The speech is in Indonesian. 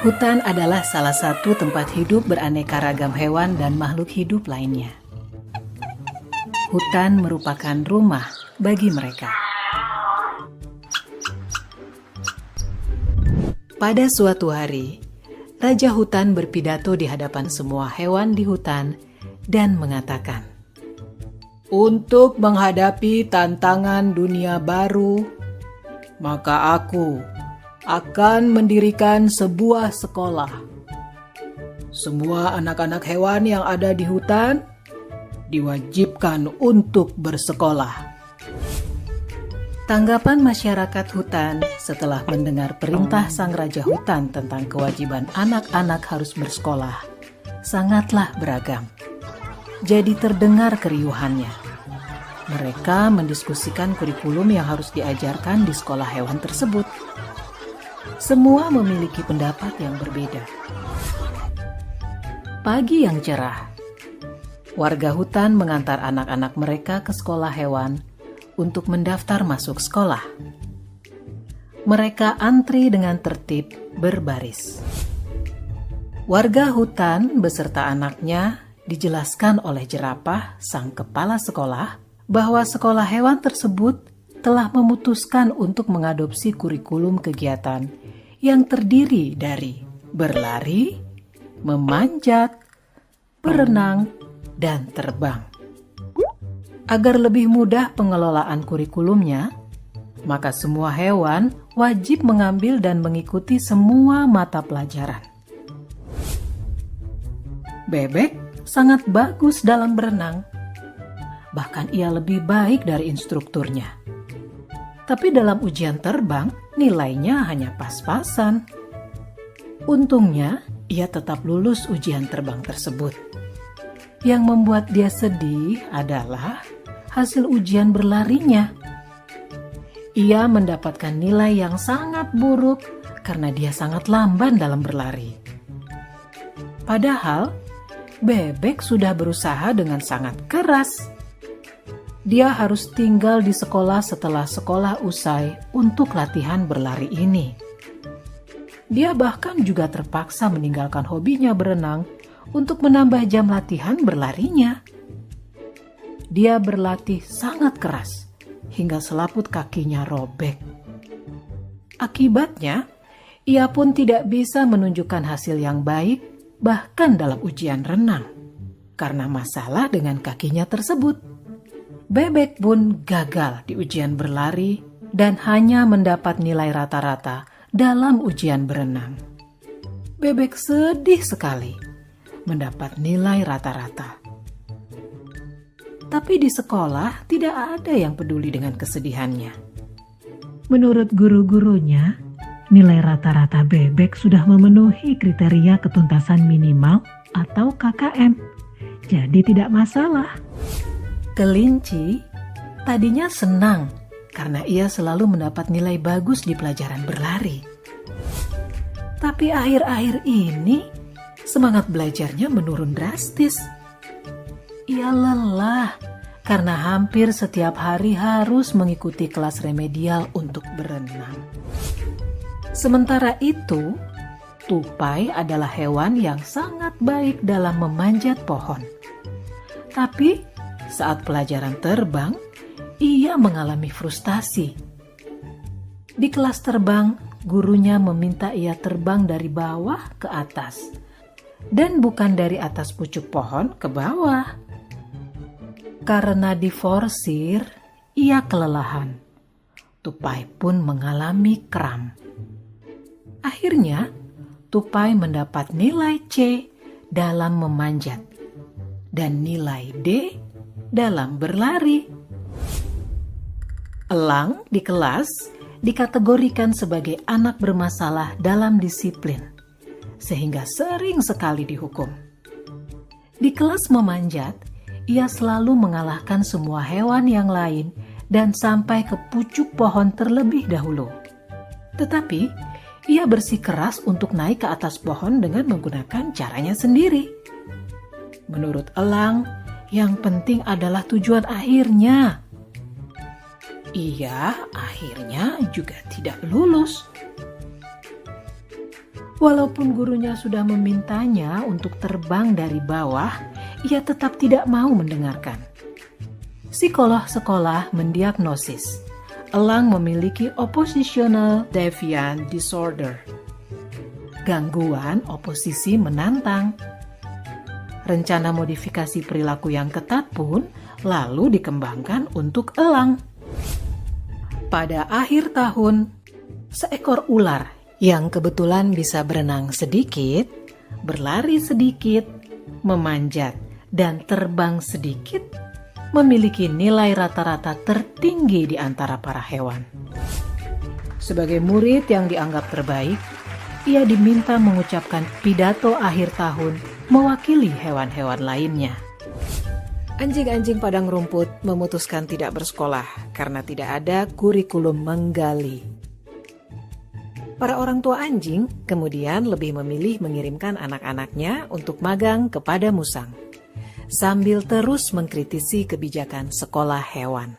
Hutan adalah salah satu tempat hidup beraneka ragam hewan dan makhluk hidup lainnya. Hutan merupakan rumah bagi mereka. Pada suatu hari, Raja Hutan berpidato di hadapan semua hewan di hutan dan mengatakan, "Untuk menghadapi tantangan dunia baru, maka aku akan mendirikan sebuah sekolah. Semua anak-anak hewan yang ada di hutan diwajibkan untuk bersekolah." Tanggapan masyarakat hutan setelah mendengar perintah sang Raja Hutan tentang kewajiban anak-anak harus bersekolah sangatlah beragam. Jadi terdengar keriuhannya. Mereka mendiskusikan kurikulum yang harus diajarkan di sekolah hewan tersebut. Semua memiliki pendapat yang berbeda. Pagi yang cerah, warga hutan mengantar anak-anak mereka ke sekolah hewan untuk mendaftar masuk sekolah. Mereka antri dengan tertib berbaris. Warga hutan beserta anaknya dijelaskan oleh jerapah, sang kepala sekolah, bahwa sekolah hewan tersebut telah memutuskan untuk mengadopsi kurikulum kegiatan yang terdiri dari berlari, memanjat, berenang, dan terbang. Agar lebih mudah pengelolaan kurikulumnya, maka semua hewan wajib mengambil dan mengikuti semua mata pelajaran. Bebek sangat bagus dalam berenang, bahkan ia lebih baik dari instrukturnya. Tapi dalam ujian terbang, nilainya hanya pas-pasan. Untungnya, ia tetap lulus ujian terbang tersebut. Yang membuat dia sedih adalah hasil ujian berlarinya. Ia mendapatkan nilai yang sangat buruk karena dia sangat lamban dalam berlari. Padahal, bebek sudah berusaha dengan sangat keras. Dia harus tinggal di sekolah setelah sekolah usai untuk latihan berlari ini. Dia bahkan juga terpaksa meninggalkan hobinya berenang untuk menambah jam latihan berlarinya. Dia berlatih sangat keras hingga selaput kakinya robek. Akibatnya, ia pun tidak bisa menunjukkan hasil yang baik bahkan dalam ujian renang karena masalah dengan kakinya tersebut. Bebek pun gagal di ujian berlari dan hanya mendapat nilai rata-rata dalam ujian berenang. Bebek sedih sekali mendapat nilai rata-rata. Tapi di sekolah tidak ada yang peduli dengan kesedihannya. Menurut guru-gurunya, nilai rata-rata bebek sudah memenuhi kriteria ketuntasan minimal atau KKM. Jadi tidak masalah. Kelinci tadinya senang karena ia selalu mendapat nilai bagus di pelajaran berlari. Tapi akhir-akhir ini semangat belajarnya menurun drastis. Ia lelah karena hampir setiap hari harus mengikuti kelas remedial untuk berenang. Sementara itu, tupai adalah hewan yang sangat baik dalam memanjat pohon. Tapi saat pelajaran terbang, ia mengalami frustasi. Di kelas terbang, gurunya meminta ia terbang dari bawah ke atas dan bukan dari atas pucuk pohon ke bawah. Karena diforsir, ia kelelahan. Tupai pun mengalami kram. Akhirnya, tupai mendapat nilai C dalam memanjat dan nilai D dalam berlari. Elang di kelas dikategorikan sebagai anak bermasalah dalam disiplin, sehingga sering sekali dihukum. Di kelas memanjat, ia selalu mengalahkan semua hewan yang lain dan sampai ke pucuk pohon terlebih dahulu. Tetapi, ia bersikeras untuk naik ke atas pohon dengan menggunakan caranya sendiri. Menurut elang, yang penting adalah tujuan akhirnya. Ia akhirnya juga tidak lulus. Walaupun gurunya sudah memintanya untuk terbang dari bawah, ia tetap tidak mau mendengarkan. Psikolog sekolah mendiagnosis elang memiliki oppositional deviant disorder, gangguan oposisi menantang. Rencana modifikasi perilaku yang ketat pun lalu dikembangkan untuk elang. Pada akhir tahun, seekor ular yang kebetulan bisa berenang sedikit, berlari sedikit, memanjat, dan terbang sedikit, memiliki nilai rata-rata tertinggi di antara para hewan. Sebagai murid yang dianggap terbaik, ia diminta mengucapkan pidato akhir tahun mewakili hewan-hewan lainnya. Anjing-anjing padang rumput memutuskan tidak bersekolah karena tidak ada kurikulum menggali. Para orang tua anjing kemudian lebih memilih mengirimkan anak-anaknya untuk magang kepada musang, sambil terus mengkritisi kebijakan sekolah hewan.